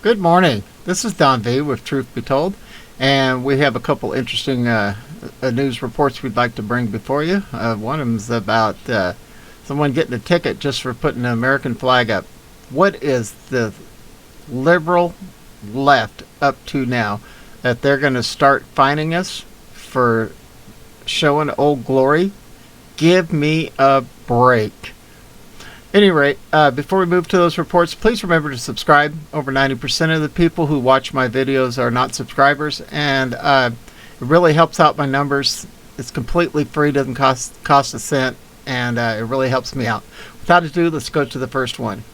Good morning. This is Don V with Truth Be Told, and we have a couple interesting news reports we'd like to bring before you. One of them is about someone getting a ticket just for putting an American flag up. What is the liberal left up to now that they're going to start fining us for showing Old Glory? Give me a break. Any rate, before we move to those reports, please remember to subscribe. Over 90% of the people who watch my videos are not subscribers, and it really helps out my numbers. It's completely free, doesn't cost a cent, and it really helps me out. Without ado, let's go to the first one.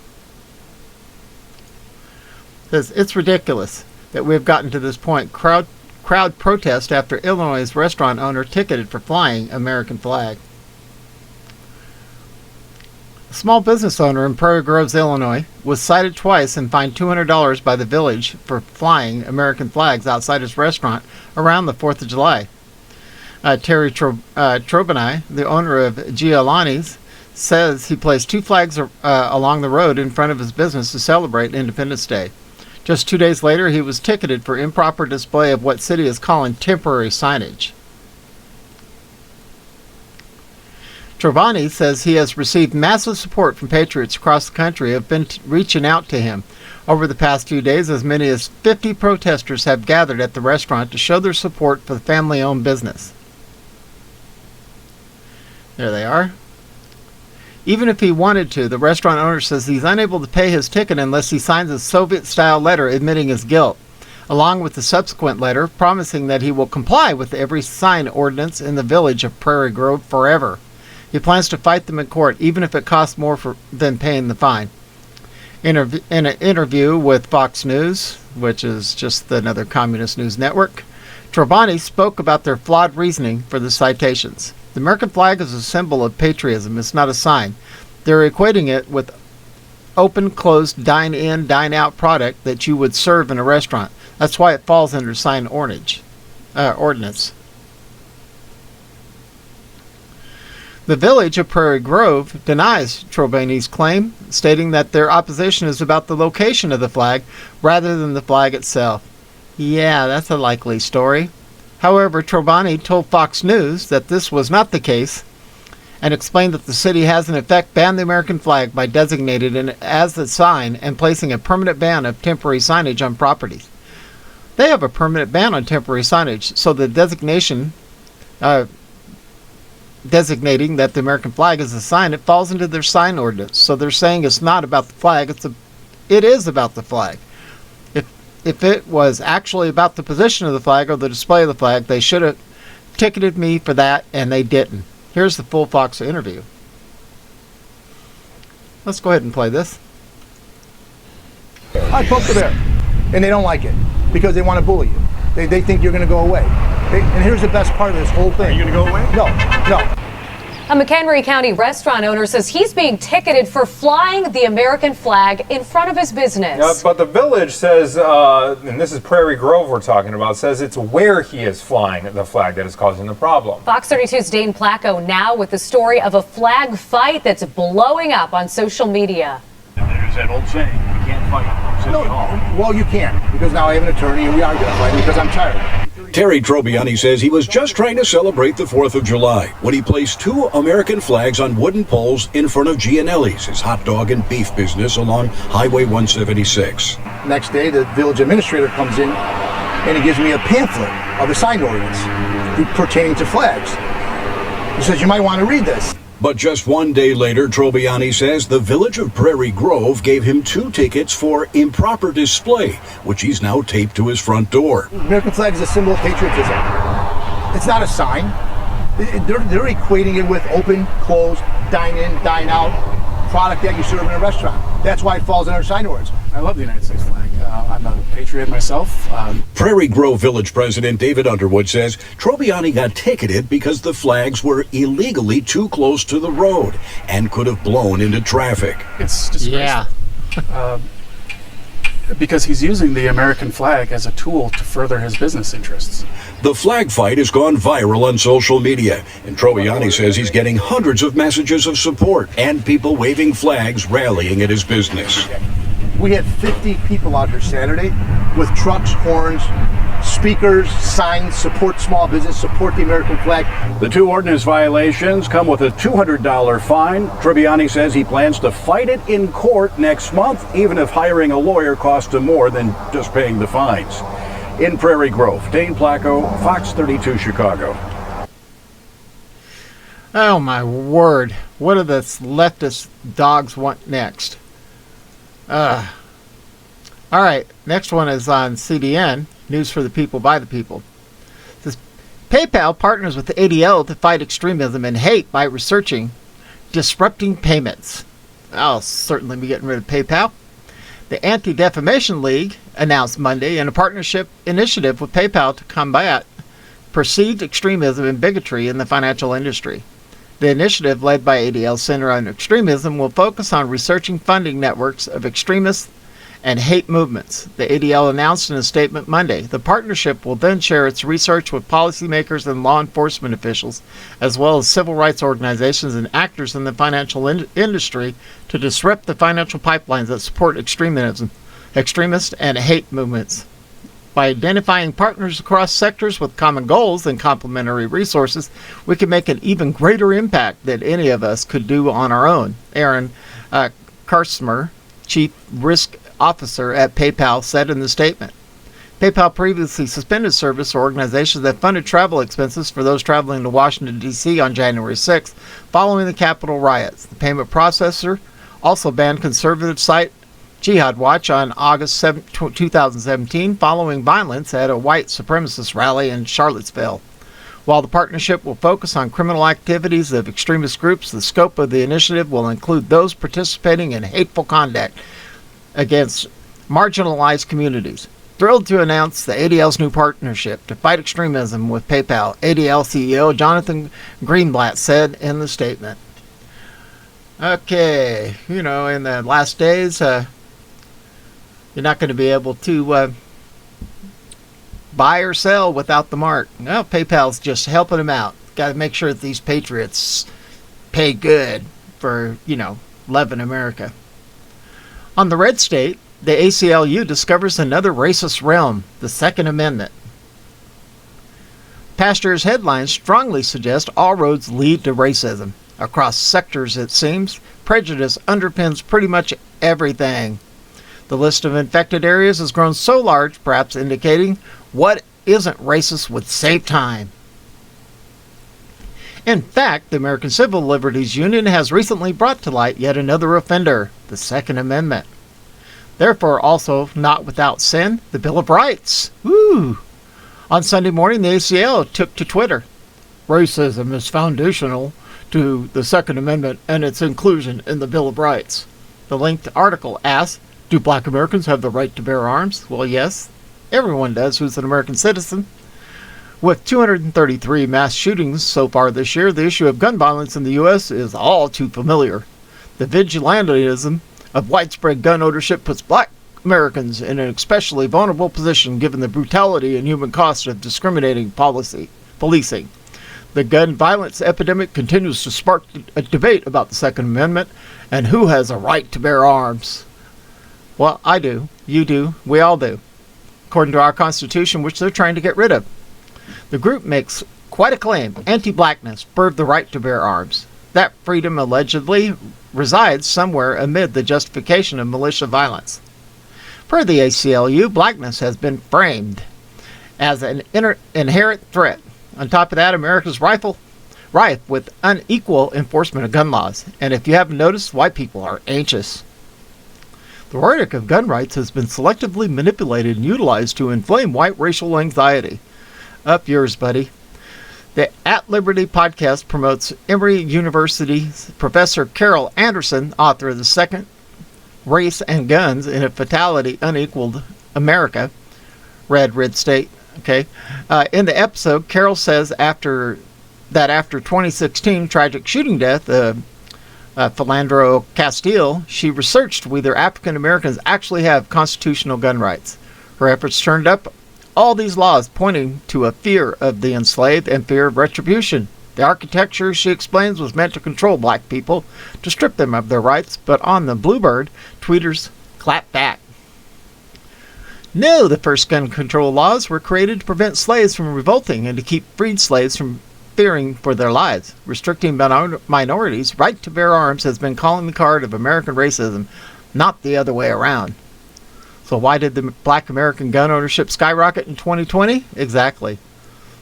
It says, it's ridiculous that we've gotten to this point. Crowd protest after Illinois' restaurant owner ticketed for flying American flag. A small business owner in Prairie Grove, Illinois, was cited twice and fined $200 by the village for flying American flags outside his restaurant around the 4th of July. Terry Trobani, the owner of Giuliani's, says he placed two flags along the road in front of his business to celebrate Independence Day. Just 2 days later, he was ticketed for improper display of what city is calling temporary signage. Trobani says he has received massive support from patriots across the country who have been reaching out to him. Over the past few days, as many as 50 protesters have gathered at the restaurant to show their support for the family-owned business. There they are. Even if he wanted to, the restaurant owner says he's unable to pay his ticket unless he signs a Soviet-style letter admitting his guilt, along with the subsequent letter promising that he will comply with every sign ordinance in the village of Prairie Grove forever. He plans to fight them in court, even if it costs more than paying the fine. In an interview with Fox News, which is just another communist news network, Trobani spoke about their flawed reasoning for the citations. The American flag is a symbol of patriotism. It's not a sign. They're equating it with open, closed, dine-in, dine-out product that you would serve in a restaurant. That's why it falls under sign ordinance. The village of Prairie Grove denies Trobani's claim, stating that their opposition is about the location of the flag rather than the flag itself. Yeah, that's a likely story. However, Trobani told Fox News that this was not the case and explained that the city has in effect banned the American flag by designating it as a sign and placing a permanent ban of temporary signage on properties. They have a permanent ban on temporary signage, so the designation designating that the American flag is a sign, it falls into their sign ordinance. So they're saying it's not about the flag, it is about the flag. If it was actually about the position of the flag or the display of the flag, they should have ticketed me for that, and they didn't. Here's the full Fox interview. Let's go ahead and play this. I poke the bear, and they don't like it because they want to bully you. They think you're going to go away. And here's the best part of this whole thing. Are you going to go away? No. A McHenry County restaurant owner says he's being ticketed for flying the American flag in front of his business. But the village says, and this is Prairie Grove we're talking about, says it's where he is flying the flag that is causing the problem. Fox 32's Dane Placco now with the story of a flag fight that's blowing up on social media. There's that old saying, you can't fight City Hall. Well, you can, because now I have an attorney and we are going to fight because I'm tired. Terry Trobani says he was just trying to celebrate the 4th of July when he placed two American flags on wooden poles in front of Gianelli's, his hot dog and beef business along Highway 176. Next day, the village administrator comes in and he gives me a pamphlet of the sign ordinance pertaining to flags. He says, you might want to read this. But just 1 day later, Trobani says the village of Prairie Grove gave him two tickets for improper display, which he's now taped to his front door. The American flag is a symbol of patriotism. It's not a sign. They're equating it with open, closed, dine-in, dine-out product that you serve in a restaurant. That's why it falls under sign ordinance. I love the United States flag. I'm a patriot myself. Prairie Grove Village President David Underwood says Trobani got ticketed because the flags were illegally too close to the road and could have blown into traffic. It's disgraceful. Yeah. Because he's using the American flag as a tool to further his business interests. The flag fight has gone viral on social media, and Trobani says he's getting hundreds of messages of support and people waving flags rallying at his business. We had 50 people out here Saturday with trucks, horns, speakers, signs, support small business, support the American flag. The two ordinance violations come with a $200 fine. Tribbiani says he plans to fight it in court next month, even if hiring a lawyer costs him more than just paying the fines. In Prairie Grove, Dane Placco, Fox 32 Chicago. Oh my word. What do the leftist dogs want next? All right, next one is on CDN, News for the People by the People. It says, PayPal partners with the ADL to fight extremism and hate by researching disrupting payments. I'll certainly be getting rid of PayPal. The Anti-Defamation League announced Monday in a partnership initiative with PayPal to combat perceived extremism and bigotry in the financial industry. The initiative, led by ADL Center on Extremism, will focus on researching funding networks of extremists and hate movements. The ADL announced in a statement Monday. The partnership will then share its research with policymakers and law enforcement officials, as well as civil rights organizations and actors in the financial industry, to disrupt the financial pipelines that support extremism, extremist and hate movements. By identifying partners across sectors with common goals and complementary resources, we can make an even greater impact than any of us could do on our own. Aaron Karsmer, Chief Risk Officer at PayPal, said in the statement. PayPal previously suspended service for organizations that funded travel expenses for those traveling to Washington, D.C. on January 6th, following the Capitol riots. The payment processor also banned conservative site Jihad Watch on August 7, 2017, following violence at a white supremacist rally in Charlottesville. While the partnership will focus on criminal activities of extremist groups, the scope of the initiative will include those participating in hateful conduct against marginalized communities. Thrilled to announce the ADL's new partnership to fight extremism with PayPal, ADL CEO Jonathan Greenblatt said in the statement. Okay, in the last days, you're not going to be able to buy or sell without the mark. Well, PayPal's just helping them out. Got to make sure that these patriots pay good for, loving America. On the red state, the ACLU discovers another racist realm, the Second Amendment. Past year's headlines strongly suggest all roads lead to racism. Across sectors, it seems, prejudice underpins pretty much everything. The list of infected areas has grown so large, perhaps indicating what isn't racist would save time. In fact, the American Civil Liberties Union has recently brought to light yet another offender, the Second Amendment. Therefore, also not without sin, the Bill of Rights. Woo! On Sunday morning, the ACL took to Twitter. Racism is foundational to the Second Amendment and its inclusion in the Bill of Rights. The linked article asks, do black Americans have the right to bear arms? Well, yes, everyone does who's an American citizen. With 233 mass shootings so far this year, the issue of gun violence in the U.S. is all too familiar. The vigilantism of widespread gun ownership puts black Americans in an especially vulnerable position given the brutality and human cost of discriminating policing. The gun violence epidemic continues to spark a debate about the Second Amendment and who has a right to bear arms. Well, I do. You do. We all do. According to our Constitution, which they're trying to get rid of. The group makes quite a claim. Anti-blackness birthed the right to bear arms. That freedom allegedly resides somewhere amid the justification of militia violence. Per the ACLU, blackness has been framed as an inherent threat. On top of that, America's rife with unequal enforcement of gun laws. And if you haven't noticed, white people are anxious. The rhetoric of gun rights has been selectively manipulated and utilized to inflame white racial anxiety. Up yours, buddy. The At Liberty podcast promotes Emory University's Professor Carol Anderson, author of The Second Race and Guns in a Fatality Unequaled America, Red State. Okay. In the episode, Carol says after 2016 tragic shooting death, Philandro Castile, she researched whether African Americans actually have constitutional gun rights. Her efforts turned up all these laws pointing to a fear of the enslaved and fear of retribution. The architecture, she explains, was meant to control black people, to strip them of their rights, but on the Bluebird, tweeters clap back. No, the first gun control laws were created to prevent slaves from revolting and to keep freed slaves from fearing for their lives. Restricting minorities' right to bear arms has been calling the card of American racism, not the other way around. So why did the black American gun ownership skyrocket in 2020? Exactly.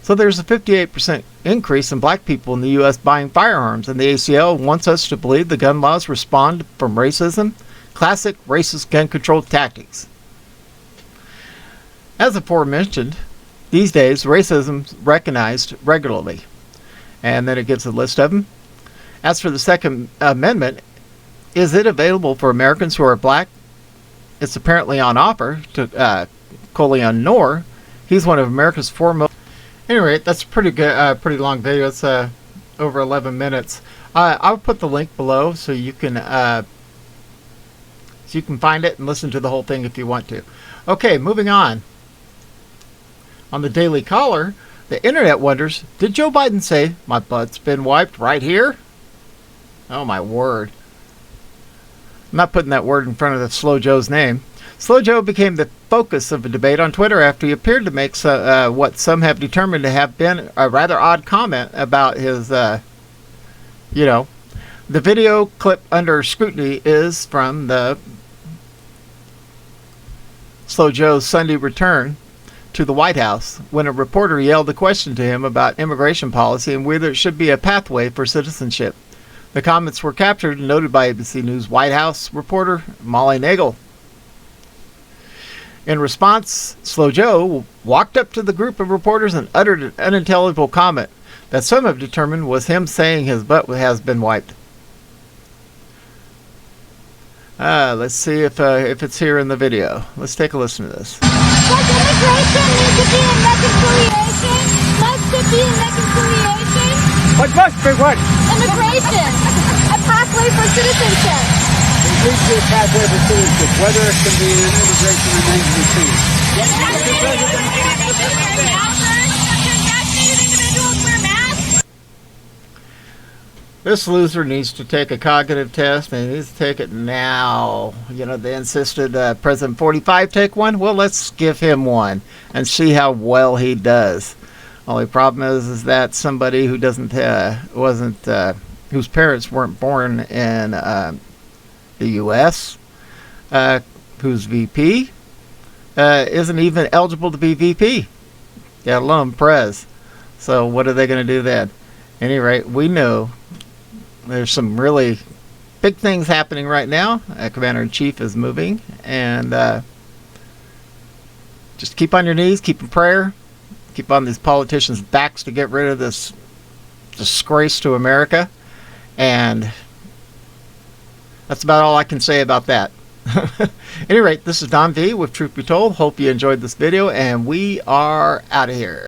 So there's a 58% increase in black people in the U.S. buying firearms, and the ACLU wants us to believe the gun laws respond from racism, classic racist gun control tactics. As aforementioned, these days racism is recognized regularly, and then it gives a list of them. As for the Second Amendment, is it available for Americans who are black? It's apparently on offer to Colion Noor. He's one of America's foremost. Anyway, that's a pretty good, pretty long video. It's over 11 minutes. I'll put the link below so you can find it and listen to the whole thing if you want to. Okay, moving on. On the Daily Caller, the internet wonders, did Joe Biden say, "My butt's been wiped right here"? Oh my word. I'm not putting that word in front of the Slow Joe's name. Slow Joe became the focus of a debate on Twitter after he appeared to make what some have determined to have been a rather odd comment about his, The video clip under scrutiny is from the Slow Joe's Sunday return to the White House when a reporter yelled a question to him about immigration policy and whether it should be a pathway for citizenship. The comments were captured and noted by ABC News White House reporter Molly Nagle. In response, Slow Joe walked up to the group of reporters and uttered an unintelligible comment that some have determined was him saying his butt has been wiped. Let's see if it's here in the video. Let's take a listen to this. Does immigration need to be in reconciliation? Must it be in reconciliation? What must be what? Immigration. A pathway for citizenship. There needs to be a pathway for citizenship. Whether it can be in immigration remains to be seen. This loser needs to take a cognitive test, and he needs to take it now. They insisted President 45 take one. Well, let's give him one and see how well he does. Only problem is that somebody who whose parents weren't born in the U.S., who's VP, isn't even eligible to be VP, let alone Prez. So what are they going to do then? At any rate, we know there's some really big things happening right now. Commander-in-Chief is moving, and just keep on your knees, keep in prayer, keep on these politicians' backs to get rid of this disgrace to America. And that's about all I can say about that. At any rate, this is Don V with Truth Be Told. Hope you enjoyed this video, and we are out of here.